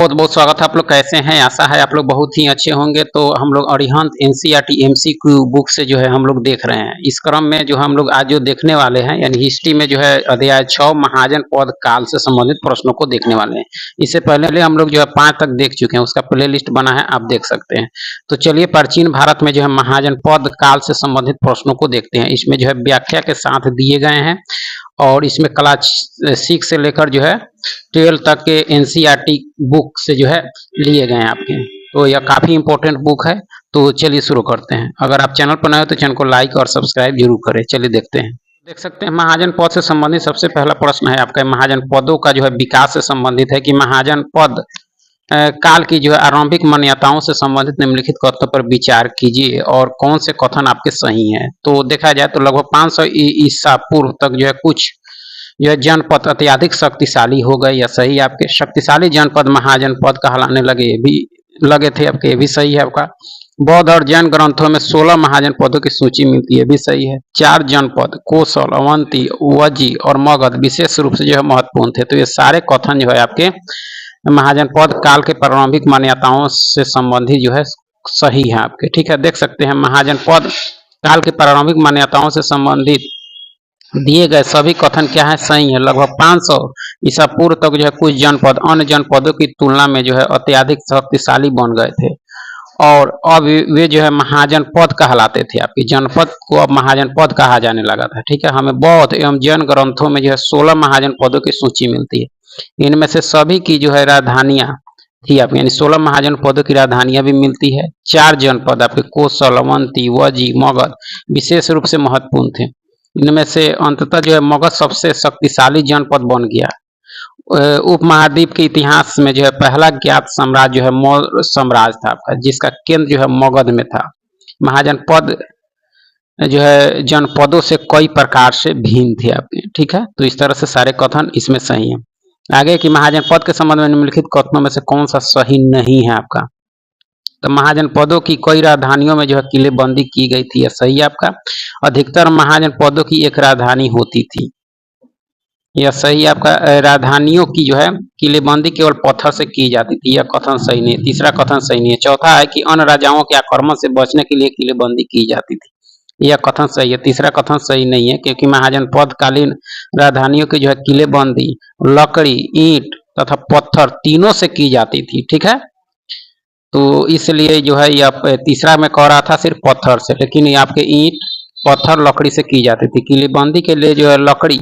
बहुत बहुत स्वागत है। आप लोग कैसे हैं? आशा है आप लोग बहुत ही अच्छे होंगे। तो हम लोग अरिहंत एनसीईआरटी एमसीक्यू बुक से जो है हम लोग देख रहे हैं। इस क्रम में जो हम लोग आज जो देखने वाले हैं यानी हिस्ट्री में जो है अध्याय 6 महाजन पद काल से संबंधित प्रश्नों को देखने वाले हैं। इससे पहले हम लोग जो है 5 तक देख चुके हैं, उसका प्ले लिस्ट बना है, आप देख सकते हैं। तो चलिए प्राचीन भारत में जो है महाजन पद काल से संबंधित प्रश्नों को देखते हैं। इसमें जो है व्याख्या के साथ दिए गए हैं और इसमें क्लास 6 से लेकर जो है 12 तक के एनसीईआरटी बुक से जो है लिए गए हैं आपके। तो यह काफ़ी इंपॉर्टेंट बुक है। तो चलिए शुरू करते हैं। अगर आप चैनल पर नए हो तो चैनल को लाइक और सब्सक्राइब जरूर करें। चलिए देखते हैं। देख सकते हैं महाजन पद से संबंधित सबसे पहला प्रश्न है आपका, महाजन पदों का जो है विकास से संबंधित है कि महाजन पद काल की जो है आरंभिक मान्यताओं से संबंधित निम्नलिखित कथनों पर विचार कीजिए और कौन से कथन आपके सही हैं। तो देखा जाए तो लगभग 500 ईसा पूर्व तक जो है कुछ यह जनपद अत्यधिक शक्तिशाली हो गए, या सही आपके। शक्तिशाली जनपद महाजनपद कहलाने लगे थे आपके, ये भी सही है आपका। बौद्ध और जैन ग्रंथों में 16 महाजन पदों की सूची मिलती है, भी सही है। 4 जनपद कोसल, अवंती, वजी और मगध विशेष रूप से जो है महत्वपूर्ण थे। तो ये सारे कथन जो है आपके महाजन पद काल के प्रारंभिक मान्यताओं से संबंधित जो है सही है आपके। ठीक है, देख सकते हैं महाजन पद काल के प्रारंभिक मान्यताओं से संबंधित दिए गए सभी कथन क्या है, सही है। लगभग 500 ईसा पूर्व तक जो है कुछ जनपद अन्य जनपदों की तुलना में जो है अत्यधिक शक्तिशाली बन गए थे और अब वे जो है महाजन पद कहलाते थे आपके। जनपद को अब महाजन पद कहा जाने लगा था। ठीक है, हमें बौद्ध एवं जैन ग्रंथों में जो है 16 महाजन पदों की सूची मिलती है। इनमें से सभी की जो है राजधानियां थी आपकी, यानी 16 महाजन पदों की राजधानियां भी मिलती है। 4 जनपद आपके कोसल, अवंती, वजी, मगध विशेष रूप से महत्वपूर्ण थे। इनमें से अंततः जो है मगध सबसे शक्तिशाली जनपद बन गया। उपमहाद्वीप के इतिहास में जो है पहला ज्ञात साम्राज्य जो है मौर्य साम्राज्य था आपका, जिसका केंद्र जो है मगध में था। महाजनपद जो है जनपदों से कई प्रकार से भिन्न थे आपके। ठीक है, तो इस तरह से सारे कथन इसमें सही है। आगे कि महाजनपद के संबंध में निम्नलिखित कथनों में से कौन सा सही नहीं है आपका। तो महाजन पदों की कई राजधानियों में जो है किलेबंदी की गई थी, यह सही है आपका। अधिकतर महाजन पदों की एक राजधानी होती थी, यह सही है आपका। राजधानियों की जो है किलेबंदी केवल पत्थर से की जाती थी, यह कथन सही नहीं है। तीसरा कथन सही नहीं है। चौथा है कि अन्य राजाओं के आक्रमण से बचने के लिए किलेबंदी की जाती थी, यह कथन सही है। तीसरा कथन सही नहीं है, क्योंकि महाजन पद कालीन राजधानियों की जो है किलेबंदी लकड़ी, ईंट तथा पत्थर तीनों से की जाती थी। ठीक है, तो इसलिए जो है यह तीसरा में कह रहा था सिर्फ पत्थर से, लेकिन ये आपके ईंट, पत्थर, लकड़ी से की जाती थी। किलेबंदी के लिए जो है लकड़ी,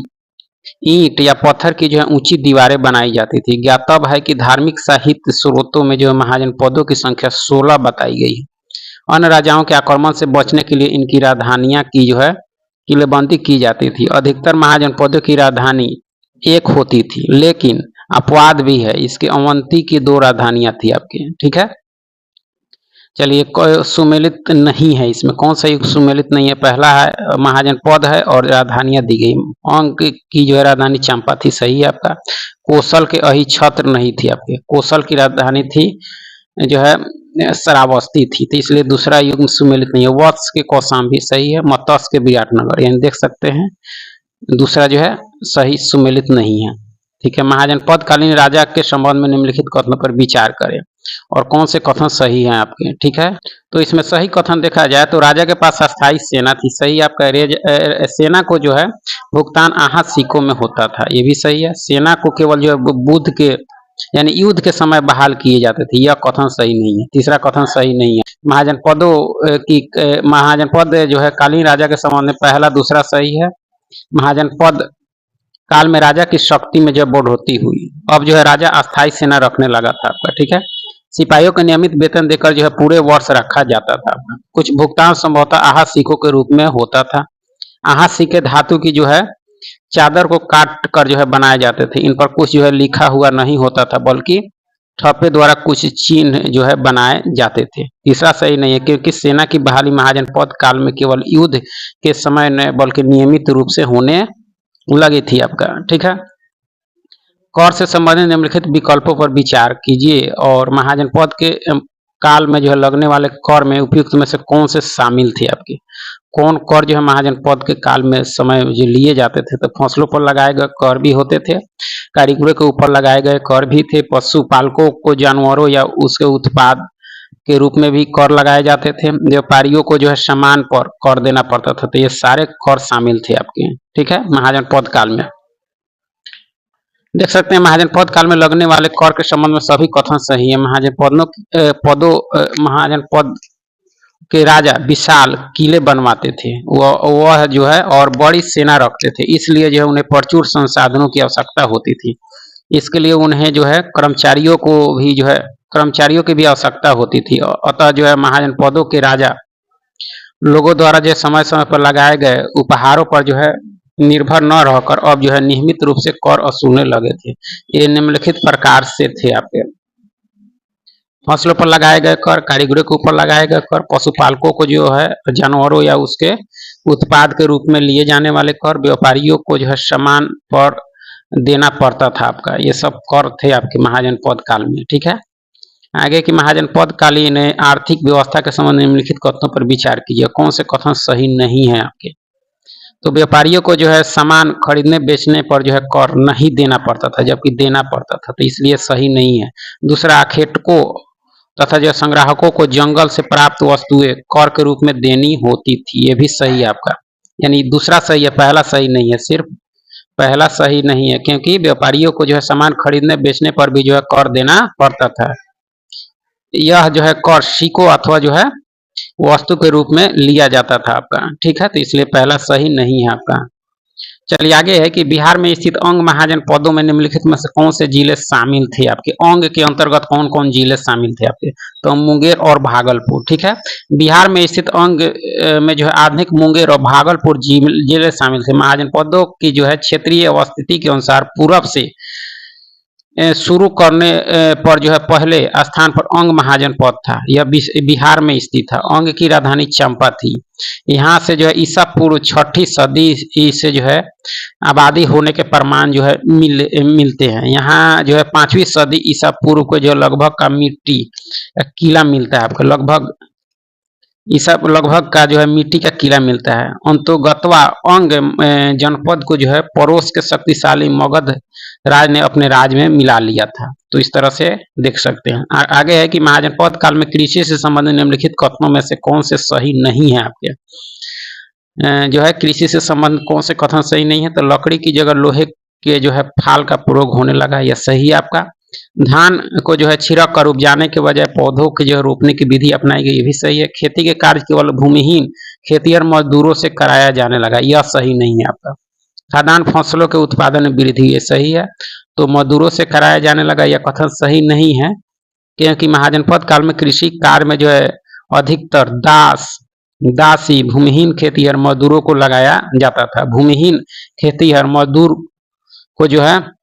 ईंट या पत्थर की जो है ऊंची दीवारें बनाई जाती थी। ज्ञातव्य है कि धार्मिक साहित्य स्रोतों में जो है महाजन पदों की संख्या 16 बताई गई है। अन्य राजाओं के आक्रमण से बचने के लिए इनकी राजधानियां की जो है किलेबंदी की जाती थी। अधिकतर महाजन पदों की राजधानी एक होती थी, लेकिन अपवाद भी है, इसके अवंती की 2 राजधानियां थी आपकी। ठीक है, चलिए सुमेलित नहीं है, इसमें कौन सा युग सुमेलित नहीं है। पहला है महाजन पद है और राजधानियां दी गई। अंक की जो है राजधानी चंपा थी, सही है आपका। कौशल के अहिछत्र नहीं थी आपके, कौशल की राजधानी थी जो है श्रावस्ती थी, तो इसलिए दूसरा युग सुमेलित नहीं है। वत्स के कौशाम्बी सही है। मत्स्य के विराटनगर, यानी देख सकते हैं दूसरा जो है सही सुमेलित नहीं है। ठीक है, महाजन पद कालीन राजा के संबंध में निम्नलिखित कथनों पर विचार करें और कौन से कथन सही हैं आपके। ठीक है, तो इसमें सही कथन देखा जाए तो राजा के पास अस्थायी सेना थी, सही आपका। सेना को जो है भुगतान आहत सिक्कों में होता था, ये भी सही है। सेना को केवल जो है बुद्ध के यानी युद्ध के समय बहाल किए जाते थे, यह कथन सही नहीं है। तीसरा कथन सही नहीं है। महाजन पद जो है कालीन राजा के संबंध में पहला दूसरा सही है। महाजन पद काल में राजा की शक्ति में जो बढ़ोतरी हुई, अब जो है राजा अस्थायी सेना रखने लगा था आपका। ठीक है, सिपाहियों को नियमित वेतन देकर जो है पूरे वर्ष रखा जाता था। कुछ भुगतान संभवतः आहत सिक्कों के रूप में होता था। आहत सिक्के धातु की जो है चादर को काट कर जो है बनाए जाते थे। इन पर कुछ जो है लिखा हुआ नहीं होता था, बल्कि ठप्पे द्वारा कुछ चिन्ह जो है बनाए जाते थे। तीसरा सही नहीं है, क्योंकि सेना की बहाली महाजन पद काल में केवल युद्ध के समय न बल्कि नियमित रूप से होने लगी थी आपका। ठीक है, कर से संबंधित निम्नलिखित विकल्पों पर विचार कीजिए और महाजन पद के काल में जो है लगने वाले कर में उपयुक्त में से कौन से शामिल थे आपके। कौन कर जो है महाजन पद के काल में समय जो लिए जाते थे, तो फसलों पर लगाए गए कर भी होते थे, कारीगरों के ऊपर लगाए गए कर भी थे, पशुपालकों को जानवरों या उसके उत्पाद के रूप में भी कर लगाए जाते थे, व्यापारियों को जो है सामान पर कर देना पड़ता था। तो ये सारे कर शामिल थे आपके, ठीक है, महाजन पद काल में। देख सकते हैं महाजन पद काल में लगने वाले कर के संबंध में सभी कथन सही है। महाजन पद के राजा विशाल किले बनवाते थे, वह जो है और बड़ी सेना रखते थे, इसलिए जो है उन्हें प्रचुर संसाधनों की आवश्यकता होती थी। इसके लिए उन्हें जो है कर्मचारियों की भी आवश्यकता होती थी। अतः जो है महाजन पदों के राजा लोगों द्वारा जो समय समय पर लगाए गए उपहारों पर जो है निर्भर न रहकर अब जो है नियमित रूप से कर वसूलने लगे थे। ये निम्नलिखित प्रकार से थे आपके: फसलों पर लगाए गए कर, कारीगरों के ऊपर लगाए गए कर, पशुपालकों को जो है जानवरों या उसके उत्पाद के रूप में लिए जाने वाले कर, व्यापारियों को जो है सामान पर देना पड़ता था आपका। ये सब कर थे आपके महाजन पद काल में, ठीक है। आगे की महाजन पद कालीन आर्थिक व्यवस्था के संबंध में निम्नलिखित कथनों पर विचार कीजिए, कौन से कथन सही नहीं है आपके। तो व्यापारियों को जो है सामान खरीदने बेचने पर जो है कर नहीं देना पड़ता था, जबकि देना पड़ता था, तो इसलिए सही नहीं है। दूसरा, खेटकों तथा जो संग्राहकों को जंगल से प्राप्त वस्तुएं कर के रूप में देनी होती थी, ये भी सही है आपका। यानी दूसरा सही है, पहला सही नहीं है, सिर्फ पहला सही नहीं है, क्योंकि व्यापारियों को जो है सामान खरीदने बेचने पर भी जो है कर देना पड़ता था। यह जो है कर सिक्कों अथवा जो है वस्तु के रूप में लिया जाता था आपका, ठीक है, तो इसलिए पहला सही नहीं है आपका। चलिए आगे है कि बिहार में स्थित अंग महाजन पदों में निम्नलिखित में से कौन से जिले शामिल थे आपके। अंग के अंतर्गत कौन कौन जिले शामिल थे आपके, तो मुंगेर और भागलपुर, ठीक है। बिहार में स्थित अंग में जो है आधुनिक मुंगेर और भागलपुर जिले शामिल थे। महाजन पदों की जो है क्षेत्रीय अवस्थिति के अनुसार पूरब से शुरू करने पर जो है पहले स्थान पर अंग महाजन पद था। यह बिहार में स्थित था। अंग की राजधानी चंपा थी। यहाँ से जो है ईसा पूर्व 6ठी सदी से जो है आबादी होने के प्रमाण जो है मिलते हैं। यहाँ जो है 5वीं सदी ईसा पूर्व को जो लगभग का मिट्टी किला मिलता है आपको, लगभग का जो है मिट्टी का किला मिलता है। अंतोगत्वा अंग जनपद को जो है पड़ोस के शक्तिशाली मगध राज ने अपने राज में मिला लिया था। तो इस तरह से देख सकते हैं। आगे है कि महाजन पद काल में कृषि से संबंधित निम्नलिखित कथनों में से कौन से सही नहीं है आपके। जो है कृषि से संबंधित कौन से कथन सही नहीं है, तो लकड़ी की जगह लोहे के जो है फाल का प्रयोग होने लगा, यह सही है आपका। धान को जो है छिड़क कर उपजाने के बजाय पौधों के जो है रोपने की विधि अपनाई गई, ये भी सही है। खेती के कार्य केवल भूमिहीन खेतिहर मजदूरों से कराया जाने लगा, यह सही नहीं है आपका। खाद्यान्न फसलों के उत्पादन में वृद्धि, ये सही है। तो मजदूरों से कराया जाने लगा, यह कथन सही नहीं है, क्योंकि महाजनपद काल में कृषि कार्य में जो है अधिकतर दासी भूमिहीन खेतिहर मजदूरों को लगाया जाता था। भूमिहीन खेतिहर मजदूर को जो है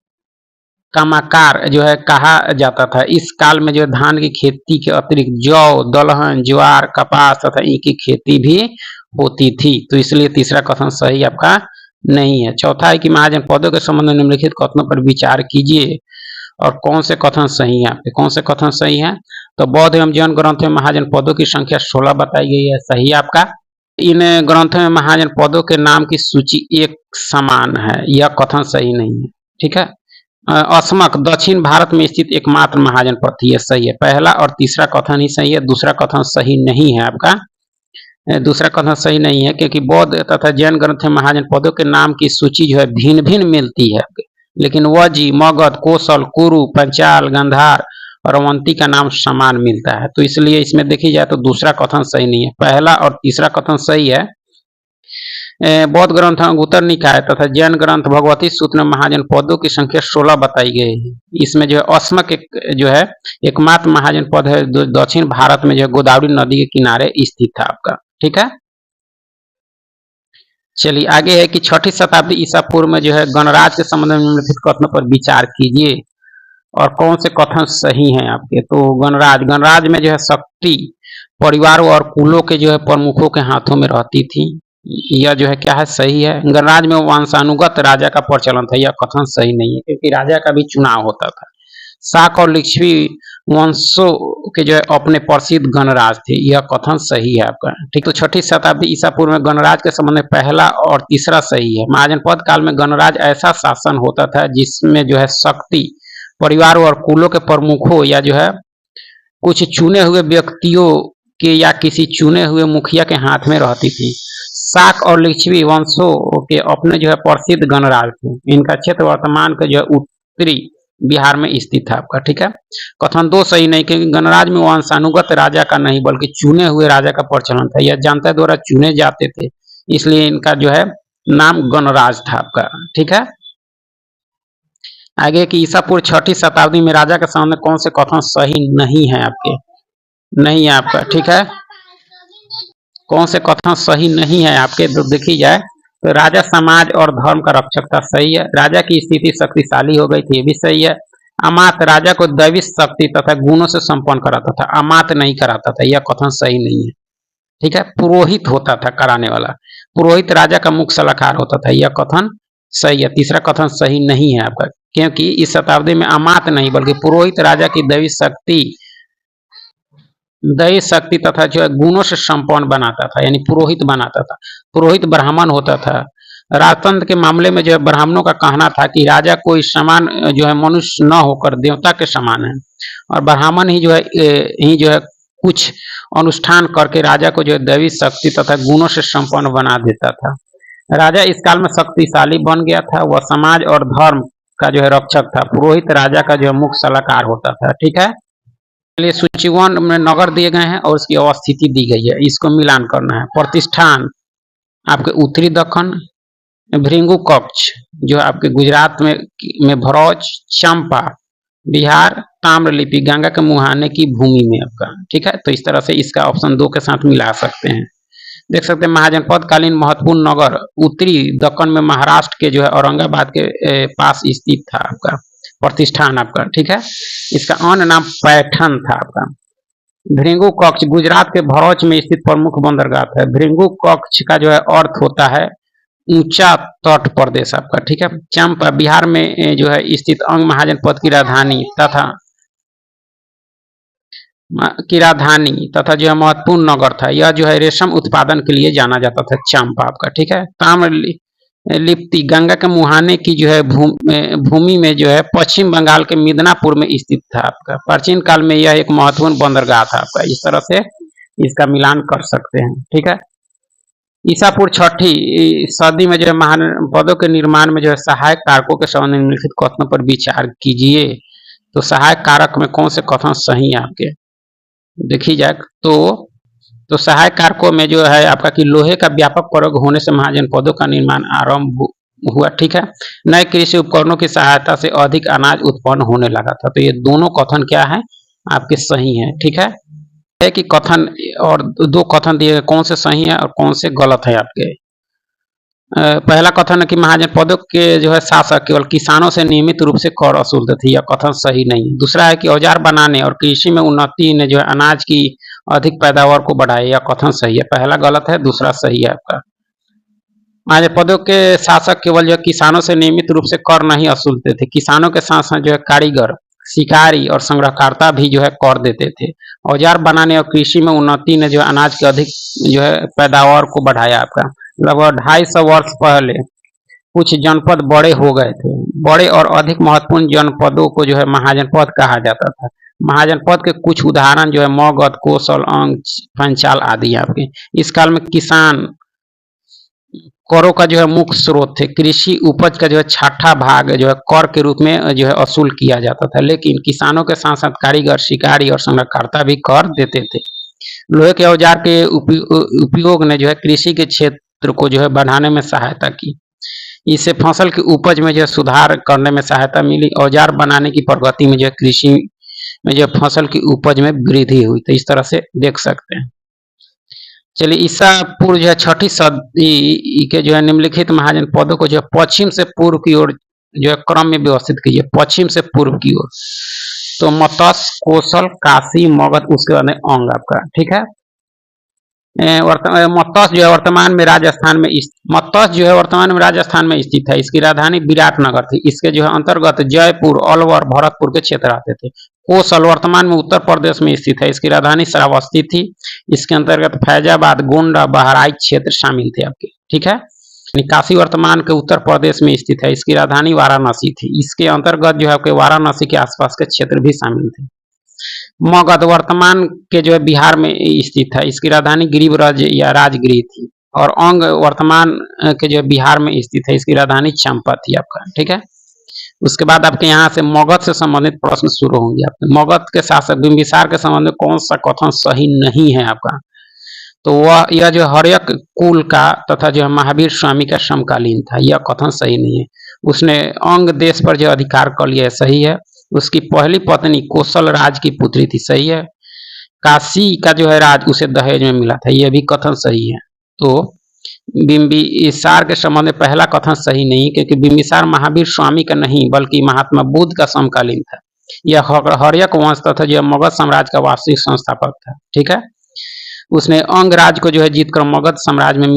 कामाकार जो है कहा जाता था। इस काल में जो धान की खेती के अतिरिक्त जौ, दलहन, ज्वार, कपास तथा इनकी खेती भी होती थी। तो इसलिए तीसरा कथन सही आपका नहीं है। चौथा है कि महाजन पदों के संबंध में निम्नलिखित कथनों पर विचार कीजिए और कौन से कथन सही है आपके। कौन से कथन सही है, तो बौद्ध एवं जैन ग्रंथों में महाजन पदों की संख्या 16 बताई गई है, सही है आपका। इन ग्रंथों में महाजन पदों के नाम की सूची एक समान है, यह कथन सही नहीं है, ठीक है। असमक दक्षिण भारत में स्थित एकमात्र महाजन पद थी, यह सही है। पहला और तीसरा कथन ही सही है, दूसरा कथन सही नहीं है आपका। दूसरा कथन सही नहीं है क्योंकि बौद्ध तथा जैन ग्रंथ में महाजन पदों के नाम की सूची जो है भिन्न भिन्न मिलती है, लेकिन वजी, मगध, कोसल, कुरु, पंचाल, गंधार और अवंती का नाम समान मिलता है। तो इसलिए इसमें देखी जाए तो दूसरा कथन सही नहीं है, पहला और तीसरा कथन सही है। बौद्ध ग्रंथ उत्तर निकाय तथा जैन ग्रंथ भगवती सूत्र में महाजन पदों की संख्या 16 बताई गई है। इसमें जो है अस्मक जो है एकमात्र महाजन पद है दक्षिण भारत में जो है गोदावरी नदी के किनारे स्थित था आपका, ठीक है। चलिए आगे है कि 6ठी शताब्दी ईसा पूर्व में जो है गणराज के संबंध में निम्नलिखित कथनों पर विचार कीजिए और कौन से कथन सही हैं आपके। तो गणराज में जो है शक्ति परिवारों और कुलों के जो है प्रमुखों के हाथों में रहती थी, यह जो है क्या है, सही है। गणराज में वंशानुगत राजा का प्रचलन था, यह कथन सही नहीं है क्योंकि राजा का भी चुनाव होता था। शाक और लिच्छवी वंशों के जो है अपने प्रसिद्ध गणराज थे, यह कथन सही है आपका। ठीक, तो 6ठी शताब्दी ईसा पूर्व में गणराज के संबंध में पहला और तीसरा सही है। महाजनपद काल में गणराज ऐसा शासन होता था जिसमें जो है शक्ति परिवारों और कुलों के प्रमुखों या जो है कुछ चुने हुए व्यक्तियों के या किसी चुने हुए मुखिया के हाथ में रहती थी। शाक और लिच्छवी वंशों के अपने जो है प्रसिद्ध गणराज थे। इनका क्षेत्र वर्तमान के जो है उत्तरी बिहार में स्थित था आपका। ठीक है, कथन 2 सही नहीं, क्योंकि गणराज में वंशानुगत राजा का नहीं बल्कि चुने हुए राजा का प्रचलन था। यह जनता द्वारा चुने जाते थे, इसलिए इनका जो है नाम गणराज था आपका। ठीक है, आगे की ईसा पूर्व 6ठी शताब्दी में राजा के सामने कौन से कथन सही नहीं है आपके, नहीं है आपका। ठीक है, कौन से कथन सही नहीं है आपके, तो देखी जाए तो राजा समाज और धर्म का रक्षक था, सही है। राजा की स्थिति शक्तिशाली हो गई थी, ये भी सही है। अमात राजा को दैवी शक्ति तथा गुणों से संपन्न कराता था, अमात नहीं कराता था, यह कथन सही नहीं है। ठीक है, पुरोहित होता था कराने वाला, पुरोहित राजा का मुख्य सलाहकार होता था, यह कथन सही है। तीसरा कथन सही नहीं है आपका, क्योंकि इस शताब्दी में अमात नहीं बल्कि पुरोहित राजा की दैवी शक्ति तथा जो है गुणों से संपन्न बनाता था, यानी पुरोहित बनाता था। पुरोहित ब्राह्मण होता था। राजतंत्र के मामले में जो है ब्राह्मणों का कहना था कि राजा कोई समान जो है मनुष्य न होकर देवता के समान है, और ब्राह्मण ही जो है कुछ अनुष्ठान करके राजा को जो है दैवी शक्ति तथा गुणों से संपन्न बना देता था। राजा इस काल में शक्तिशाली बन गया था, वह समाज और धर्म का जो है रक्षक था। पुरोहित राजा का जो है मुख्य सलाहकार होता था। ठीक है, चलिए सूची 1 में नगर दिए गए हैं और उसकी अवस्थिति दी गई है, इसको मिलान करना है। प्रतिष्ठान आपके उत्तरी दक्कन, भृंगु कक्ष जो आपके गुजरात में भरौच, चंपा बिहार, ताम्रलिपि गंगा के मुहाने की भूमि में आपका। ठीक है, तो इस तरह से इसका ऑप्शन 2 के साथ मिला सकते हैं। देख सकते हैं महाजनपद कालीन महत्वपूर्ण नगर उत्तरी दक्कन में महाराष्ट्र के जो है औरंगाबाद के पास स्थित था आपका प्रतिष्ठान आपका। ठीक है, इसका अन्य नाम पैठन था आपका। भृंगु कक्ष गुजरात के भरौच में स्थित प्रमुख बंदरगाह है। भृंगु कक्ष का जो है अर्थ होता है ऊंचा तट प्रदेश आपका। ठीक है, चंपा बिहार में जो है स्थित अंग महाजनपद की राजधानी तथा जो है महत्वपूर्ण नगर था। यह जो है रेशम उत्पादन के लिए जाना जाता था, चंपा आपका। ठीक है, ताम्रलिप्ति गंगा के मुहाने की जो है भूमि में जो है पश्चिम बंगाल के मिदनापुर में स्थित था आपका। प्राचीन काल में यह एक महत्वपूर्ण बंदरगाह था आपका। इस तरह से इसका मिलान कर सकते हैं। ठीक है, ईसा पूर्व 6ठी सदी में जो है महाजनपदों के निर्माण में जो है सहायक कारकों के संबंध में निम्नलिखित कथनों पर विचार कीजिए। तो सहायक कारक में कौन से कथन सही है आपके, देखी जाए तो सहायक कारकों में जो है आपका कि लोहे का व्यापक प्रयोग होने से महाजनपदों का निर्माण आरंभ हुआ। ठीक है, नए कृषि उपकरणों की सहायता से अधिक अनाज उत्पन्न होने लगा था। तो ये दोनों कथन क्या है आपके सही है। ठीक है कि कथन और 2 कथन दिए कौन से सही है और कौन से गलत है आपके। पहला कथन है कि महाजनपदों के जो है शासक केवल किसानों से नियमित रूप से कर वसूलते थे, यह कथन सही नहीं है। दूसरा है कि औजार बनाने और कृषि में उन्नति ने जो है अनाज की अधिक पैदावार को बढ़ाया, यह कथन सही है। पहला गलत है, दूसरा सही है आपका। महाजनपदों के शासक केवल जो है किसानों से नियमित रूप से कर नहीं वसूलते थे, किसानों के साथ साथ जो है कारीगर, शिकारी और संग्रहकर्ता भी जो है कर देते थे। औजार बनाने और कृषि में उन्नति ने जो है अनाज की अधिक जो है पैदावार को बढ़ाया आपका। लगभग 250 वर्ष पहले कुछ जनपद बड़े हो गए थे। बड़े और अधिक महत्वपूर्ण जनपदों को जो है महाजनपद कहा जाता था। महाजनपद के कुछ उदाहरण जो है मगध, कौशल, अंग, पंचाल आदि आपके। इस काल में किसान करों का जो है मुख्य स्रोत थे। कृषि उपज का जो है 6ठा भाग जो है कर के रूप में जो है वसूल किया जाता था, लेकिन किसानों के साथ साथ कारीगर, शिकारी और संग्रहकर्ता भी कर देते थे। लोहे के औजार के उपयोग ने जो है कृषि के क्षेत्र को जो है बढ़ाने में सहायता की। इससे फसल की उपज में जो है सुधार करने में सहायता मिली। औजार बनाने की प्रगति में जो है कृषि में जो फसल की उपज में वृद्धि हुई। तो इस तरह से देख सकते हैं। चलिए ईसा पूर्व जो है 6ठी सदी के जो है निम्नलिखित महाजनपदों को जो है पश्चिम से पूर्व की ओर जो है क्रम में व्यवस्थित कीजिए। पश्चिम से पूर्व की ओर तो मत्स्य, कौशल, काशी, मगध, उसके बाद अंग आपका। ठीक है, मत्स्य जो है वर्तमान में राजस्थान में स्थित है। इसकी राजधानी विराटनगर थी। इसके जो है अंतर्गत जयपुर, अलवर, भरतपुर के क्षेत्र आते थे। कोसल वर्तमान में उत्तर प्रदेश में स्थित है। इसकी राजधानी श्रावस्ती थी। इसके अंतर्गत फैजाबाद, गोंडा, बहराइच क्षेत्र शामिल थे आपके, ठीक है। काशी वर्तमान के उत्तर प्रदेश में स्थित है। इसकी राजधानी वाराणसी थी। इसके अंतर्गत जो है आपके वाराणसी के आसपास के क्षेत्र भी शामिल थे। मगध वर्तमान के जो है बिहार में स्थित है। इसकी राजधानी गिरिब्रज या राजगिरी थी। और अंग वर्तमान के जो बिहार में स्थित है। इसकी राजधानी चंपा थी आपका, ठीक है। उसके बाद आपके यहाँ से मगध से संबंधित प्रश्न शुरू होंगे। आपके मगध के शासक बिंबिसार के संबंध में कौन सा कथन सही नहीं है आपका, तो वह यह जो हर्यक कुल का तथा जो महावीर स्वामी का समकालीन था, यह कथन सही नहीं है। उसने अंग देश पर जो अधिकार कर लिया, सही है। उसकी पहली पत्नी कौशल राज की पुत्री थी, सही है। काशी का जो है राज उसे दहेज में मिला था, यह भी कथन सही है। तो बिंबिसार के संबंध में पहला कथन सही नहीं, क्योंकि बिंबिसार महावीर स्वामी का नहीं बल्कि महात्मा बुद्ध का समकालीन था। यह हर्यक वंश तथा जो मगध साम्राज्य का वास्तविक संस्थापक था, ठीक है। उसने अंगराज को जो है जीतकर मगध साम्राज्य में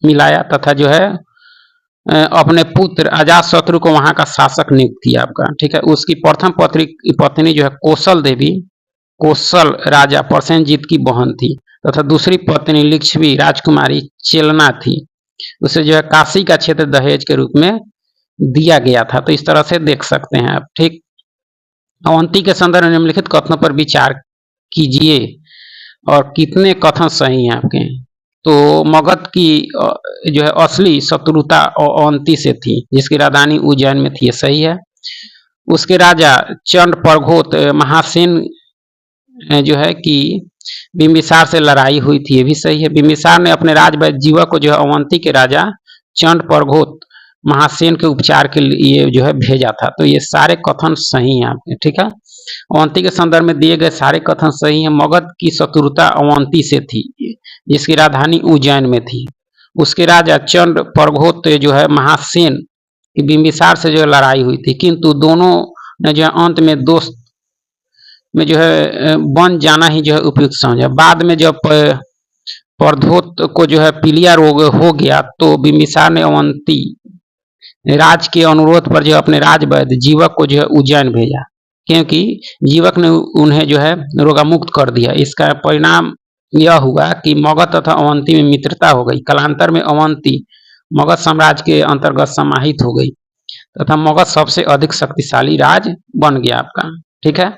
मिलाया तथा जो है अपने पुत्र अजातशत्रु को वहां का शासक नियुक्त किया आपका, ठीक है। उसकी प्रथम पत्नी जो है कौशल देवी, कौशल राजा प्रसेनजीत की बहन थी तथा दूसरी पत्नी लिच्छवी राजकुमारी चेलना थी। उसे जो है काशी का क्षेत्र दहेज के रूप में दिया गया था। तो इस तरह से देख सकते हैं आप, ठीक। अवंती के संदर्भ में निम्नलिखित कथनों पर विचार कीजिए और कितने कथन सही हैं आपके। तो मगध की जो है असली शत्रुता अवंती से थी, जिसकी राजधानी उज्जैन में थी, सही है। उसके राजा चंड प्रघोत महासेन जो है कि बिंबिसार से लड़ाई हुई थी, ये भी सही है। बिंबिसार ने अपने राजवैद्य जीवक को जो है अवंती के राजा चंड प्रघोत महासेन के उपचार के लिए जो है भेजा था। तो ये सारे कथन सही हैं आपके, ठीक है। अवंती के संदर्भ में दिए गए सारे कथन सही हैं। मगध की शत्रुता अवंती से थी, जिसकी राजधानी उज्जैन में थी। उसके राजा चंड प्रघोत जो है महासेन की बिंबिसार से जो है लड़ाई हुई थी, किंतु दोनों ने जो है अंत में दोस्त में जो है बन जाना ही जो है उपयुक्त समझा। बाद में जब प्रघोत को जो है पीलिया रोग हो गया तो बिंबिसार ने अवंती राज के अनुरोध पर जो अपने राजवैद्य जीवक को जो है उज्जैन भेजा, क्योंकि जीवक ने उन्हें जो है रोगामुक्त कर दिया। इसका परिणाम यह हुआ कि मगध तथा अवंती में मित्रता हो गई। कालांतर में अवंती मगध साम्राज्य के अंतर्गत समाहित हो गई तथा मगध सबसे अधिक शक्तिशाली राज बन गया आपका, ठीक है।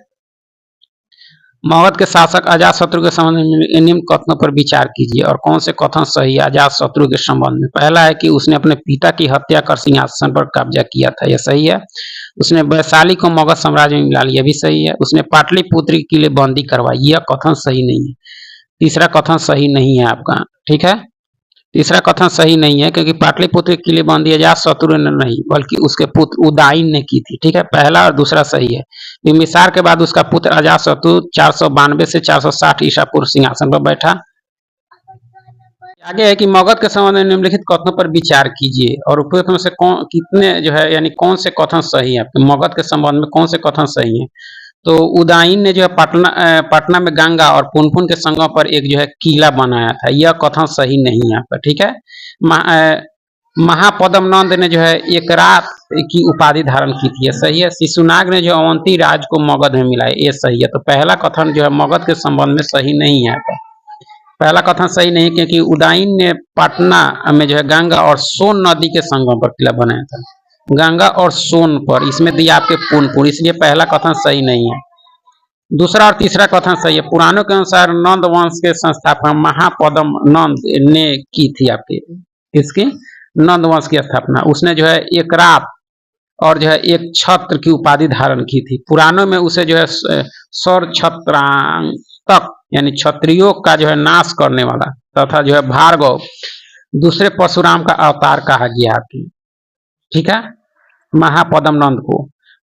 मगध के शासक अजातशत्रु के संबंध में निम्न कथनों पर विचार कीजिए और कौन से कथन सही है अजातशत्रु के संबंध में। पहला है कि उसने अपने पिता की हत्या कर सिंहासन पर कब्जा किया था, यह सही है। उसने वैशाली को मगध साम्राज्य में मिला लिया, भी सही है। उसने पाटलिपुत्र के लिए बंदी करवाई, यह कथन सही नहीं है। तीसरा कथन सही नहीं है आपका, ठीक है। तीसरा कथन सही नहीं है क्योंकि पाटलिपुत्र के लिए बंदी अजातशत्रु ने नहीं बल्कि उसके पुत्र उदयन ने की थी, ठीक है। पहला और दूसरा सही है। बिंबिसार के बाद उसका पुत्र अजातशत्रु 492 से 460 ईसा पूर्व सिंहासन पर बैठा। आगे है कि मगध के संबंध में निम्नलिखित कथनों पर विचार कीजिए और उपयुक्त में से कितने जो है यानी कौन से कथन सही है आपके मगध के संबंध में, कौन से कथन सही है। तो उदयन ने जो है पटना में गंगा और पुनपुन के संगम पर एक जो है किला बनाया था, यह कथन सही नहीं है आपका, ठीक है। महापद्मनंद ने जो है एक रात की उपाधि धारण की थी, यह सही है। शिशुनाग ने जो अवंती राज को मगध में मिलाया, यह सही है। तो पहला कथन जो है मगध के संबंध में सही नहीं है आपका, पहला कथन सही नहीं क्योंकि उदयन ने पटना में जो है गंगा और सोन नदी के संगम पर किला बनाया था। गंगा और सोन पर, इसमें दिया आपके पुनपुन, इसलिए पहला कथन सही नहीं है। दूसरा और तीसरा कथन सही है। पुराणों के अनुसार नंद वंश के संस्थापना महापद्म नंद ने की थी आपके, इसकी नंद वंश की स्थापना। उसने जो है एक रात और जो है एक छत्र की उपाधि धारण की थी। पुराणों में उसे जो है सौर छत्रांतक यानी क्षत्रियों का जो है नाश करने वाला तथा जो है भार्गव दूसरे परशुराम का अवतार कहा गया आपकी, ठीक है, महापद्मनंद को।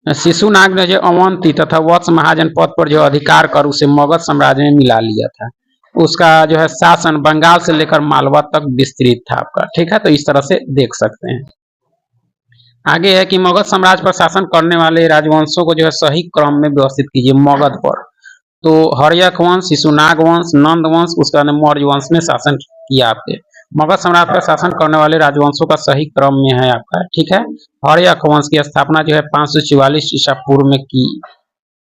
शिशुनाग ने जो अवंती तथा वत्स महाजन पद पर जो अधिकार कर उसे मगध साम्राज्य में मिला लिया था। उसका जो है शासन बंगाल से लेकर मालवा तक विस्तृत था आपका, ठीक है। तो इस तरह से देख सकते हैं। आगे है कि मगध साम्राज्य पर शासन करने वाले राजवंशों को जो है सही क्रम में व्यवस्थित कीजिए मगध पर। तो हर्यक वंश, शिशुनाग वंश, नंद वंश, उसके बाद मौर्य वंश ने शासन किया आपके। मगध साम्राज्य पर शासन करने वाले राजवंशों का सही क्रम में है आपका, ठीक है। हर्यक वंश की स्थापना जो है 544 ईसा पूर्व में की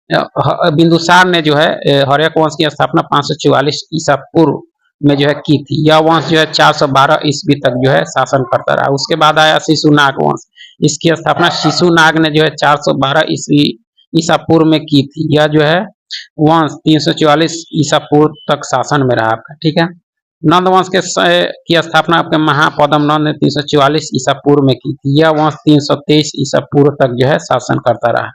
बिंदुसार ने जो है हर्यक वंश की स्थापना 544 ईसा पूर्व में जो है की थी। यह वंश जो है 412 ईस्वी तक जो है शासन करता रहा। उसके बाद आया शिशुनाग वंश। इसकी स्थापना शिशुनाग ने जो है 412 ईस्वी ईसा पूर्व में की थी। यह जो है वंश 344 ईसा पूर्व तक शासन में रहा आपका, ठीक है। नंद वंश की स्थापना आपके महापद्म नंद ने 344 ईसा पूर्व में की थी। यह वंश 323 ईसा पूर्व तक जो है शासन करता रहा।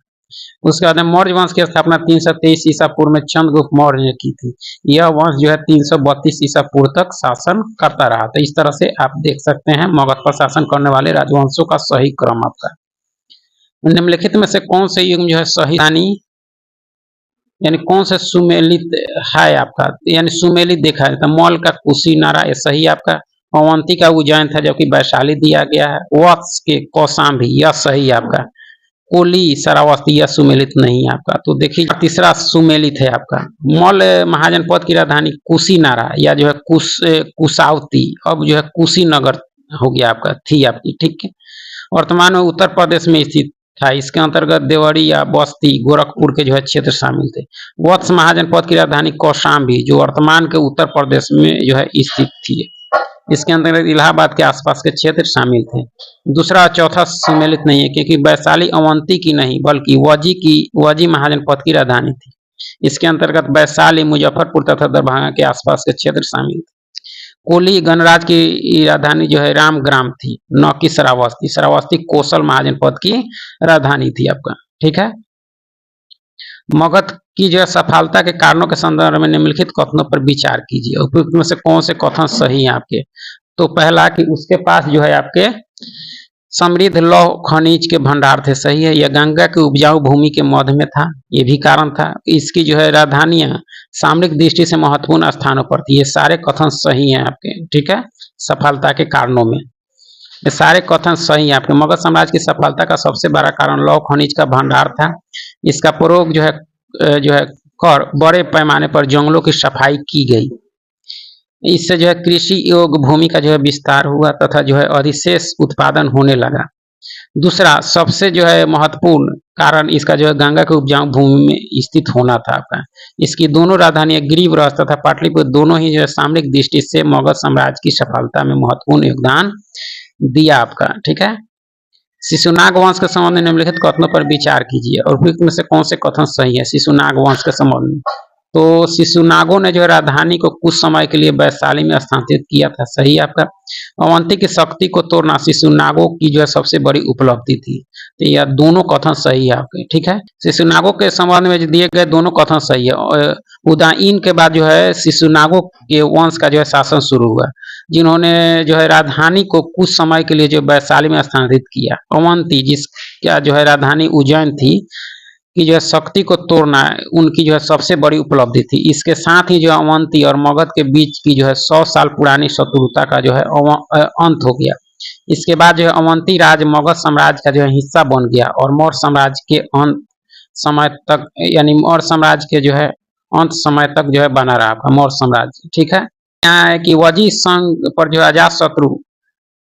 उसके बाद मौर्य वंश की स्थापना 323 ईसा पूर्व में चंद्रगुप्त मौर्य ने की थी। यह वंश जो है 332 ईसा पूर्व तक शासन करता रहा। तो इस तरह से आप देख सकते हैं मगध पर शासन करने वाले राजवंशों का सही क्रम आपका। निम्नलिखित में से कौन से युग में जो है सही यानी कौन से सुमेलित है आपका, यानी सुमेलित देखा जाता है। मौल का कुशीनारा ये सही आपका। अवंती का उज्जैन था जो कि वैशाली दिया गया है। वत्स के कौशाम्बी यह सही है आपका। कोली शरावस्ती यह सुमेलित नहीं है आपका। तो देखिए तीसरा सुमेलित है आपका। मौल महाजनपद की राजधानी कुशीनारा या जो है कुशावती अब जो है कुशीनगर हो गया आपका, थी आपकी, ठीक है। वर्तमान में उत्तर प्रदेश में स्थित था। इसके अंतर्गत देवरी या बस्ती गोरखपुर के जो है क्षेत्र शामिल थे। वत्स महाजनपद की राजधानी कौशाम्बी जो वर्तमान के उत्तर प्रदेश में जो है स्थित थी। इसके अंतर्गत इलाहाबाद के आसपास के क्षेत्र शामिल थे। दूसरा चौथा सम्मिलित नहीं है क्योंकि वैशाली अवंती की नहीं बल्कि वजी महाजनपद की राजधानी थी। इसके अंतर्गत वैशाली मुजफ्फरपुर तथा दरभंगा के आसपास के क्षेत्र शामिल थे। कोली गणराज की राजधानी जो है रामग्राम थी, न कि श्रावस्ती। श्रावस्ती कौशल महाजनपद की राजधानी थी आपका, ठीक है। मगध की जो है सफलता के कारणों के संदर्भ में निम्नलिखित कथनों पर विचार कीजिए। उपयुक्त में से कौन से कथन सही हैं आपके। तो पहला कि उसके पास जो है आपके समृद्ध लौह खनिज के भंडार थे, सही है। यह गंगा की उपजाऊ भूमि के मध्य में था, ये भी कारण था। इसकी जो है राजधानियां सामरिक दृष्टि से महत्वपूर्ण स्थानों पर थी। ये सारे कथन सही हैं आपके, ठीक है। सफलता के कारणों में ये सारे कथन सही हैं आपके। मगध साम्राज्य की सफलता का सबसे बड़ा कारण लौह खनिज का भंडार था। इसका प्रयोग जो है कर बड़े पैमाने पर जंगलों की सफाई की गई। इससे जो है कृषि योग्य भूमि का जो है विस्तार हुआ तथा जो है अधिशेष उत्पादन होने लगा। दूसरा सबसे जो है महत्वपूर्ण कारण इसका जो है गंगा के उपजाऊ भूमि में स्थित होना था आपका। इसकी दोनों राजधानियां गिरिवराज तथा पाटलिपुत्र दोनों ही जो है सामरिक दृष्टि से मगध साम्राज्य की सफलता में महत्वपूर्ण योगदान दिया आपका, ठीक है। शिशुनाग वंश के संबंध में निम्नलिखित कथनों पर विचार कीजिए और उपयुक्त में से कौन से कथन सही है शिशुनाग वंश के संबंध में। तो शिशुनागों ने जो है राजधानी को कुछ समय के लिए वैशाली में स्थानांतरित किया था, सही आपका। अवंती की शक्ति को तोड़ना शिशुनागों की जो है सबसे बड़ी उपलब्धि थी। तो यह दोनों कथन सही है आपके, ठीक है। शिशुनागों के संबंध में दिए गए दोनों कथन सही है। उदयन के बाद जो है शिशुनागों के वंश का जो है शासन शुरू हुआ, जिन्होंने जो है राजधानी को कुछ समय के लिए जो वैशाली में स्थानांतरित किया। अवंती जिसका जो है राजधानी उज्जैन थी की जो है शक्ति को तोड़ना उनकी जो है सबसे बड़ी उपलब्धि थी। इसके साथ ही जो अवंती और मगध के बीच की जो है 100 साल पुरानी शत्रुता का जो है अंत हो गया। इसके बाद जो है अवंती राज मगध साम्राज्य का जो है हिस्सा बन गया और मौर्य साम्राज्य के अंत समय तक यानी मौर्य साम्राज्य के जो है अंत समय तक जो है बना रहा मौर्य साम्राज्य, ठीक है। यहाँ है कि वजी संघ पर जो अजात शत्रु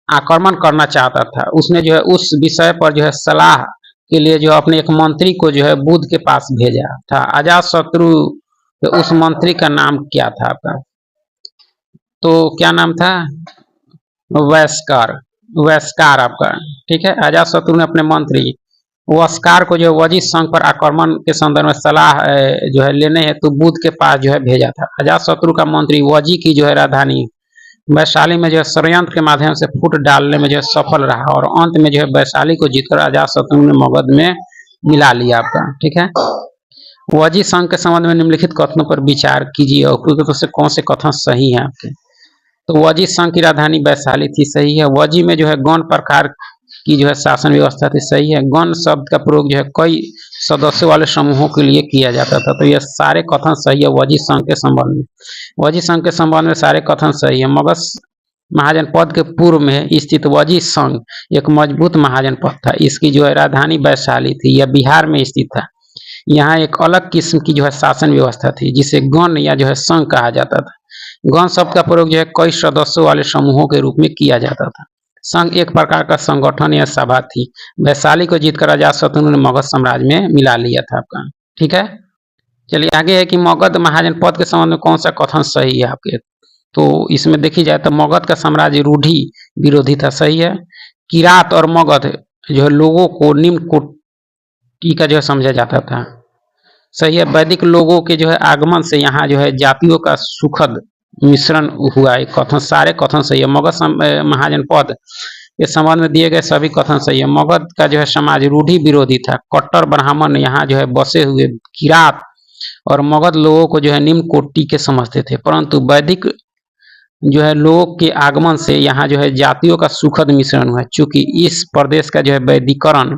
आक्रमण करना चाहता था। उसने जो है उस विषय पर जो है सलाह के लिए जो अपने एक मंत्री को जो है बुद्ध के पास भेजा था। अजात शत्रु उस मंत्री का नाम क्या था आपका। तो क्या नाम था, वैस्कार आपका, ठीक है। अजात शत्रु ने अपने मंत्री वस्कार को जो वजी संघ पर आक्रमण के संदर्भ में सलाह जो है लेने हेतु बुद्ध के पास जो है भेजा था। अजात शत्रु का मंत्री वजी की जो है राजधानी वैशाली में जो है षड्यंत्र के माध्यम से फूट डालने में जो है सफल रहा और अंत में जो है वैशाली को जीतकर अजात शत्रु ने मगध में मिला लिया आपका, ठीक है। वजी संघ के संबंध में निम्नलिखित कथनों पर विचार कीजिए और उपयुक्त से कौन से कथन सही हैं आपके। तो वजी संघ की राजधानी वैशाली थी, सही है। वजी में जो है गण प्रकार की जो है शासन व्यवस्था थी, सही है। गण शब्द का प्रयोग जो है कई सदस्यों वाले समूहों के लिए किया जाता था। तो यह सारे कथन सही है वजी संघ के संबंध में। वजी संघ के संबंध में सारे कथन सही है। मगध महाजनपद के पूर्व में स्थित वजी संघ एक मजबूत महाजनपद था। इसकी जो है राजधानी वैशाली थी। यह बिहार में स्थित था। यहाँ एक अलग किस्म की जो है शासन व्यवस्था थी जिसे गण या जो है संघ कहा जाता था। गण शब्द का प्रयोग जो है कई सदस्यों वाले समूहों के रूप में किया जाता था। संघ एक प्रकार का संगठन या सभा थी। वैशाली को जीतकर अजात शत्रु ने मगध साम्राज्य में मिला लिया था आपका। ठीक है। चलिए आगे है कि मगध महाजन पद के संबंध में कौन सा कथन सही है आपके। तो इसमें देखी जाए तो मगध का साम्राज्य रूढ़ी विरोधी था, सही है। किरात और मगध जो है लोगों को निम्न कोटि का जो है समझा जाता था, सही है। वैदिक लोगों के जो है आगमन से यहाँ जो है जातियों का सुखद मिश्रण हुआ है, कथन सारे कथन सही है। मगध महाजन पद के संबंध में दिए गए सभी कथन सही है। मगध का जो है समाज रूढ़ी विरोधी था, कट्टर ब्राह्मण यहाँ जो है बसे हुए किरात और मगध लोगों को जो है निम्न कोटि के समझते थे, परंतु वैदिक जो है लोग के आगमन से यहाँ जो है जातियों का सुखद मिश्रण हुआ, चूंकि इस प्रदेश का जो है वैदिकरण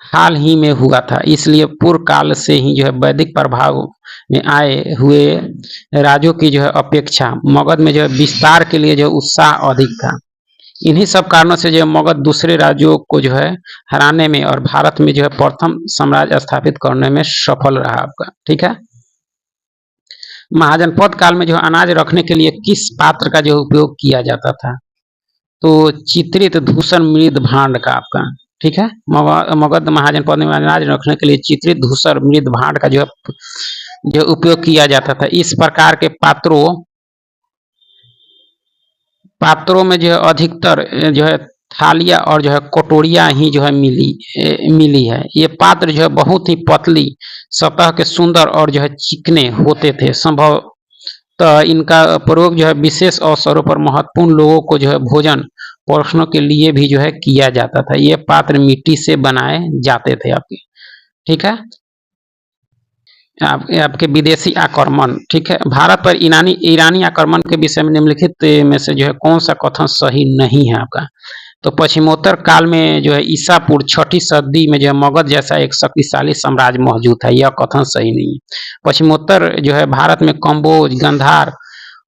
हाल ही में हुआ था, इसलिए पूर्व काल से ही जो है वैदिक प्रभाव में आए हुए राज्यों की जो है अपेक्षा मगध में जो है विस्तार के लिए जो उत्साह अधिक था। इन्हीं सब कारणों से जो है मगध दूसरे राज्यों को जो है हराने में और भारत में जो है प्रथम साम्राज्य स्थापित करने में सफल रहा आपका, ठीक है। महाजनपद काल में जो अनाज रखने के लिए किस पात्र का जो उपयोग किया जाता था, तो चित्रित धूसर मृद भांड का आपका, ठीक है। मगध महाजनपद में अनाज रखने के लिए चित्रित धूसर मृद भांड का जो उपयोग किया जाता था। इस प्रकार के पात्रों में जो है अधिकतर जो है थालियां और जो है कटोरियां ही जो है मिली है। ये पात्र जो है बहुत ही पतली सतह के सुंदर और जो है चिकने होते थे। संभव तो इनका प्रयोग जो है विशेष अवसरों पर महत्वपूर्ण लोगों को जो है भोजन परोसने के लिए भी जो है किया जाता था। ये पात्र मिट्टी से बनाए जाते थे आपके, ठीक है। आपके विदेशी आक्रमण, ठीक है। भारत पर ईरानी आक्रमण के विषय में निम्नलिखित में से जो है कौन सा कथन सही नहीं है आपका। तो पश्चिमोत्तर काल में जो है ईसा पूर्व 6ठी सदी में जो है मगध जैसा एक शक्तिशाली साम्राज्य मौजूद था, यह कथन सही नहीं है। पश्चिमोत्तर जो है भारत में कंबोज, गंधार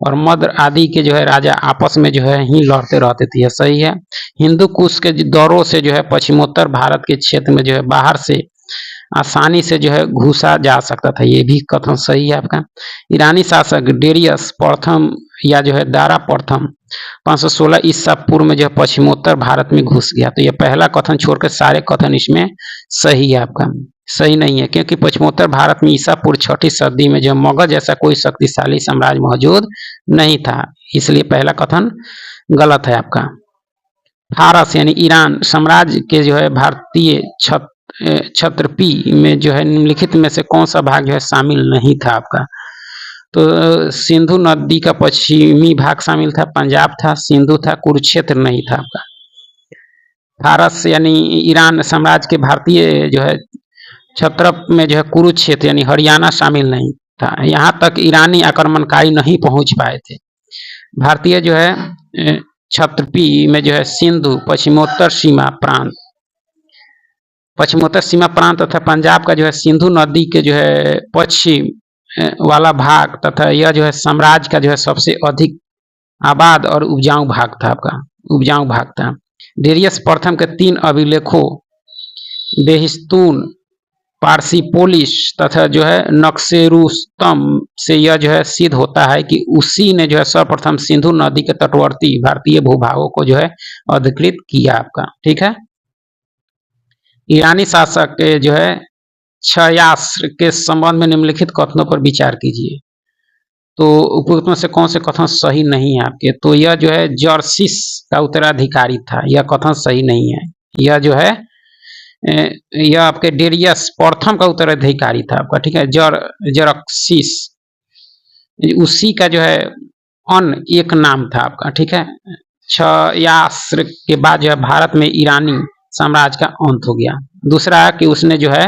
और मद्र आदि के जो है राजा आपस में जो है ही लड़ते रहते थे, यह सही है। हिंदू कुश के दौरों से जो है पश्चिमोत्तर भारत के क्षेत्र में जो है बाहर से आसानी से जो है घुसा जा सकता था, ये भी कथन सही है आपका। ईरानी शासक डेरियस प्रथम या जो है दारा प्रथम 516 ईसा पूर्व में जो है पश्चिमोत्तर भारत में घुस गया, तो ये पहला कथन छोड़कर सारे कथन इसमें सही है आपका। सही नहीं है क्योंकि पश्चिमोत्तर भारत में ईसा पूर्व 6ठी सदी में जो मगध जैसा कोई शक्तिशाली साम्राज्य मौजूद नहीं था, इसलिए पहला कथन गलत है आपका। फारस यानी ईरान साम्राज्य के जो है भारतीय क्षत्रपी में जो है निम्नलिखित में से कौन सा भाग जो है शामिल नहीं था आपका। तो सिंधु नदी का पश्चिमी भाग शामिल था, पंजाब था, सिंधु था, कुरुक्षेत्र नहीं था आपका। फारस यानी ईरान साम्राज्य के भारतीय जो है क्षत्रप में जो है कुरुक्षेत्र यानी हरियाणा शामिल नहीं था, यहाँ तक ईरानी आक्रमणकारी नहीं पहुंच पाए थे। भारतीय जो है क्षत्रपी में जो है सिंधु पश्चिमोत्तर सीमा प्रांत तथा पंजाब का जो है सिंधु नदी के जो है पश्चिम वाला भाग तथा यह जो है साम्राज्य का जो है सबसे अधिक आबाद और उपजाऊ भाग था। डेरियस प्रथम के 3 अभिलेखों बेहिस्तून, पार्सिपोलिस तथा जो है नक्सेरुस्तम से यह जो है सिद्ध होता है कि उसी ने जो है सर्वप्रथम सिंधु नदी के तटवर्ती भारतीय भूभागों को जो है अधिकृत किया आपका, ठीक है। ईरानी शासक के जो है क्षयास्त्र के संबंध में निम्नलिखित कथनों पर विचार कीजिए। तो उपरोक्त में से कौन से कथन सही नहीं है आपके। तो यह जो है जर्सिस का उत्तराधिकारी था, यह कथन सही नहीं है। यह जो है यह आपके डेरियस प्रथम का उत्तराधिकारी था आपका, ठीक है। जरक्सिस उसी का जो है एक नाम था आपका, ठीक है। क्षयास्त्र के बाद जो है भारत में ईरानी साम्राज्य का अंत हो गया। दूसरा कि उसने जो है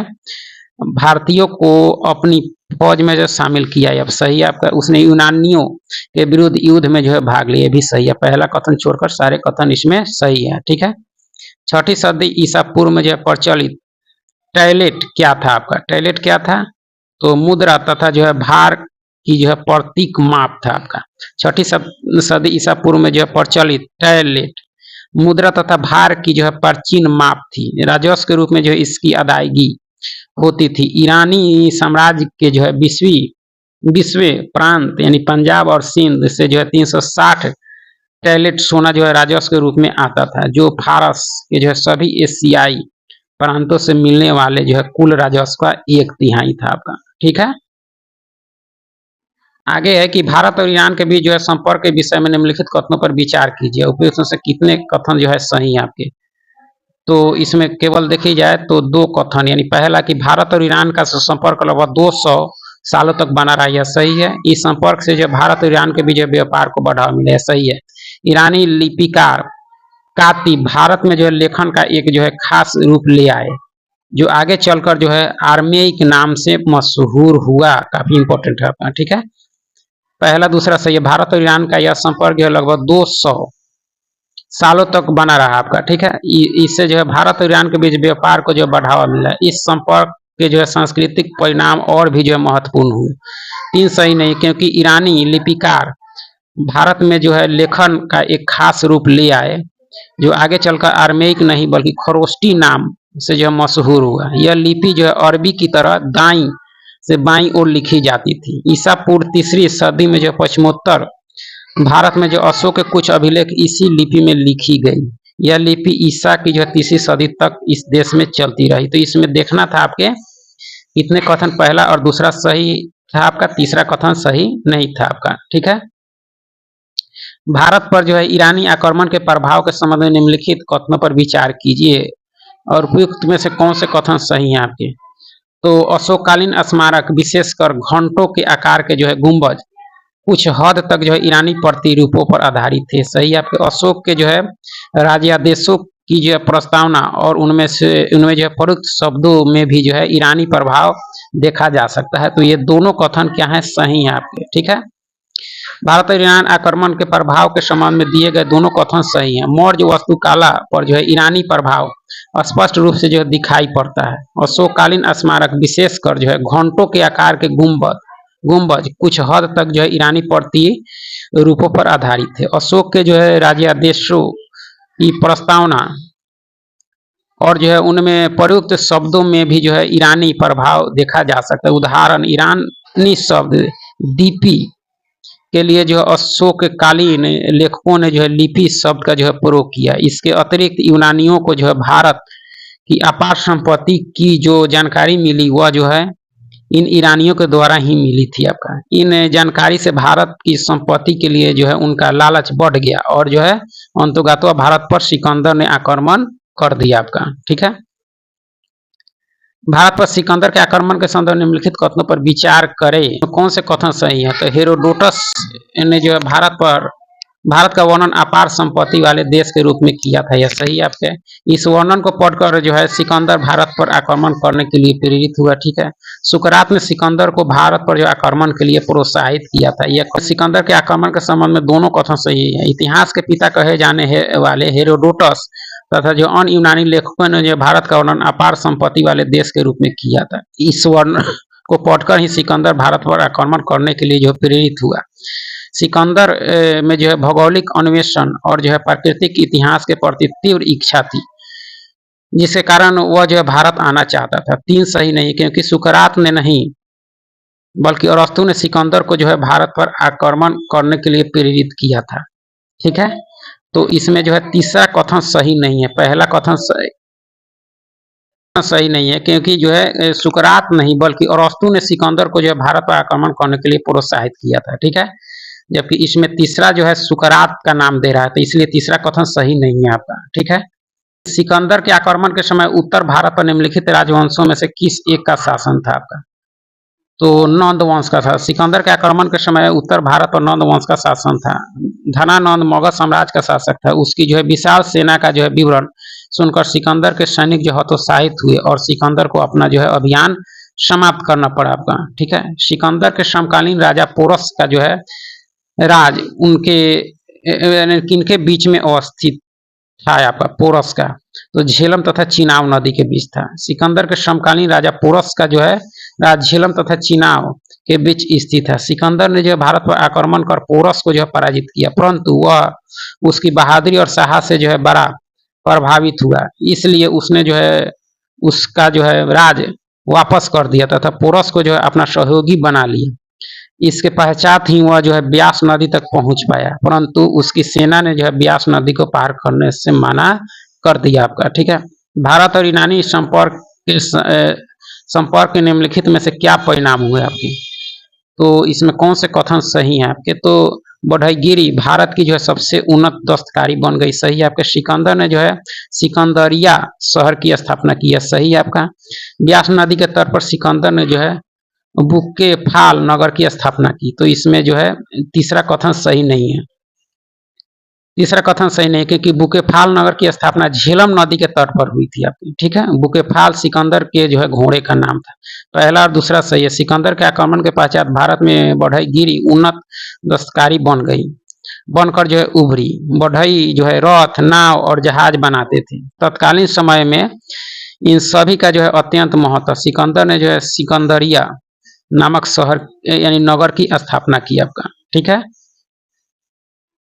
भारतीयों को अपनी फौज में जो शामिल किया, अब सही है आपका। उसने यूनानियों के विरुद्ध युद्ध में जो है भाग लिया, भी सही है। पहला कथन छोड़कर सारे कथन इसमें सही है, ठीक है। 6ठी सदी ईसा पूर्व में जो है प्रचलित टैलेट क्या था आपका। टैलेट क्या था, तो मुद्रा तथा जो है भार की जो है प्रतीक माप था आपका। 6ठी सदी ईसा पूर्व में जो है प्रचलित टैलेट मुद्रा तथा भार की जो है प्राचीन माप थी। राजस्व के रूप में जो है इसकी अदायगी होती थी। ईरानी साम्राज्य के जो है 20वें प्रांत यानी पंजाब और सिंध से जो है 360 टैलेट सोना जो है राजस्व के रूप में आता था, जो फारस के जो है सभी एशियाई प्रांतों से मिलने वाले जो है कुल राजस्व का 1/3 था आपका। ठीक है, आगे है कि भारत और ईरान के बीच जो है संपर्क के विषय में निम्नलिखित कथनों पर विचार कीजिए, उपयुक्त से कितने कथन जो है सही है आपके। तो इसमें केवल देखी जाए तो 2 कथन, यानी पहला कि भारत और ईरान का संपर्क लगभग 200 सालों तक बना रहा, यह सही है। इस संपर्क से जो भारत और ईरान के बीच व्यापार को बढ़ावा मिले, सही है। ईरानी लिपिकार कातिब भारत में जो है लेखन का एक जो है खास रूप ले आए, जो आगे चलकर जो है आर्मेइक नाम से मशहूर हुआ, काफी इंपॉर्टेंट है आपका। ठीक है, पहला दूसरा सही है। भारत और ईरान का यह संपर्क जो है लगभग 200 सालों तक बना रहा आपका। ठीक है, इससे जो है भारत और ईरान के बीच व्यापार को जो बढ़ावा मिला। इस संपर्क के जो है सांस्कृतिक परिणाम और भी जो है महत्वपूर्ण हुए। 3 सही नहीं, क्योंकि ईरानी लिपिकार भारत में जो है लेखन का एक खास रूप ले आए, जो आगे चलकर आर्मेइक नहीं बल्कि खरोष्टी नाम से जो मशहूर हुआ। यह लिपि जो है अरबी की तरह दाईं से बाईं ओर लिखी जाती थी। ईसा पूर्व 3री सदी में जो पश्चिमोत्तर भारत में जो अशोक के कुछ अभिलेख इसी लिपि में लिखी गई। यह लिपि ईसा की जो 3री सदी तक इस देश में चलती रही। तो इसमें देखना था आपके कितने कथन पहला और दूसरा सही था आपका, तीसरा कथन सही नहीं था आपका। ठीक है, भारत पर जो है ईरानी आक्रमण के प्रभाव के संबंध में निम्नलिखित कथनों पर विचार कीजिए और उपयुक्त में से कौन से कथन सही हैं आपके। तो अशोककालीन स्मारक विशेषकर घंटों के आकार के जो है गुंबज कुछ हद तक जो है ईरानी प्रतिरूपों पर आधारित थे, सही आपके। अशोक के जो है राज्यादेशों की जो है प्रस्तावना और उनमें जो है प्रयुक्त शब्दों में भी जो है ईरानी प्रभाव देखा जा सकता है। तो ये दोनों कथन क्या है, सही है आपके। ठीक है, भारत और ईरान आक्रमण के प्रभाव के संबंध में दिए गए दोनों कथन सही हैं। मौर्य वास्तुकला पर जो है ईरानी प्रभाव स्पष्ट रूप से जो है दिखाई पड़ता है। अशोककालीन स्मारक विशेषकर जो है घंटों के आकार के गुंबज कुछ हद तक जो है ईरानी प्रतिरूपों पर आधारित थे। अशोक के जो है राज्यादेशों की प्रस्तावना और जो है उनमें प्रयुक्त शब्दों में भी जो है ईरानी प्रभाव देखा जा सकता है। उदाहरण, ईरानी शब्द दीपी के लिए जो अशोककालीन लेखकों ने जो है लिपि शब्द का जो है प्रयोग किया। इसके अतिरिक्त यूनानियों को जो है भारत की अपार संपत्ति की जो जानकारी मिली वह जो है इन ईरानियों के द्वारा ही मिली थी आपका। इन जानकारी से भारत की संपत्ति के लिए जो है उनका लालच बढ़ गया और जो है अंततः भारत पर सिकंदर ने आक्रमण कर दिया आपका। ठीक है, भारत पर सिकंदर के आक्रमण के संदर्भ में निम्नलिखित कथनों पर विचार करें, तो कौन से कथन सही है। तो हेरोडोटस ने जो है भारत का वर्णन अपार संपत्ति वाले देश के रूप में किया था, यह सही है आपके। इस वर्णन को पढ़कर जो है सिकंदर भारत पर आक्रमण करने के लिए प्रेरित हुआ। ठीक है, सुकरात ने सिकंदर को भारत पर जो आक्रमण के लिए प्रोत्साहित किया था। यह सिकंदर के आक्रमण के संबंध में दोनों कथन सही है। इतिहास के पिता कहे जाने वाले हेरोडोटस तथा जो अन्य यूनानी लेखकों ने जो भारत का वर्णन अपार संपत्ति वाले देश के रूप में किया था। इस वर्णन को पढ़कर ही सिकंदर भारत पर आक्रमण करने के लिए जो प्रेरित हुआ। सिकंदर में जो है भौगोलिक अन्वेषण और जो है प्राकृतिक इतिहास के प्रति तीव्र इच्छा थी, जिसके कारण वह जो है भारत आना चाहता था। 3 सही नहीं, क्योंकि सुकरात ने नहीं बल्कि अरस्तु ने सिकंदर को जो है भारत पर आक्रमण करने के लिए प्रेरित किया था। ठीक है, तो इसमें जो है तीसरा कथन सही नहीं है। पहला कथन सही नहीं है, क्योंकि जो है सुकरात नहीं बल्कि अरस्तु ने सिकंदर को जो है भारत पर आक्रमण करने के लिए प्रोत्साहित किया था। ठीक है, जबकि इसमें तीसरा जो है सुकरात का नाम दे रहा है, तो इसलिए तीसरा कथन सही नहीं है आपका। ठीक है, सिकंदर के आक्रमण के समय उत्तर भारत पर निम्नलिखित राजवंशों में से किस एक का शासन था आपका। तो नंद वंश का था। सिकंदर के आक्रमण के समय उत्तर भारत पर नंद वंश का शासन था। धनानंद मगध साम्राज्य का शासक था। उसकी जो है विशाल सेना का जो है विवरण सुनकर सिकंदर के सैनिक जो हतोत्साहित हुए और सिकंदर को अपना जो है अभियान समाप्त करना पड़ा आपका। ठीक है, सिकंदर के समकालीन राजा पोरस का जो है राज उनके किनके बीच में अवस्थित था आपका, पोरस का, तो झेलम तथा चिनाव नदी के बीच था। सिकंदर के समकालीन राजा पोरस का जो है राज झेलम तथा चिनाव के बीच स्थित है। सिकंदर ने जो है भारत पर आक्रमण कर पोरस को जो है पराजित किया, परंतु वह उसकी बहादुरी और साहस से जो है बड़ा प्रभावित हुआ, इसलिए उसने जो है उसका जो है राज वापस कर दिया तथा पोरस को जो है अपना सहयोगी बना लिया। इसके पश्चात ही वह जो है ब्यास नदी तक पहुंच पाया, परंतु उसकी सेना ने जो है ब्यास नदी को पार करने से मना कर दिया आपका। ठीक है, भारत और यूनानी संपर्क के निम्नलिखित में से क्या परिणाम हुए आपके? तो इसमें कौन से कथन सही हैं आपके? तो बढ़ईगिरी भारत की जो है सबसे उन्नत दस्तकारी बन गई, सही है आपका। सिकंदर ने जो है सिकंदरिया शहर की स्थापना की है, सही है आपका। ब्यास नदी के तट पर सिकंदर ने जो है बुक्के फाल नगर की स्थापना की, तो इसमें जो है तीसरा कथन सही नहीं है। तीसरा कथन सही नहीं, क्योंकि बुकेफाल नगर की स्थापना झेलम नदी के तट पर हुई थी आपकी, ठीक है। बुकेफाल सिकंदर के जो है घोड़े का नाम था। पहला और दूसरा सही है। सिकंदर के आक्रमण के पश्चात भारत में बढ़ईगिरी उन्नत दस्तकारी बन गई, बनकर जो है उभरी। बढ़ई जो है रथ, नाव और जहाज बनाते थे। तत्कालीन समय में इन सभी का जो है अत्यंत महत्व। सिकंदर ने जो है सिकंदरिया नामक शहर यानी नगर की स्थापना की आपका, ठीक है।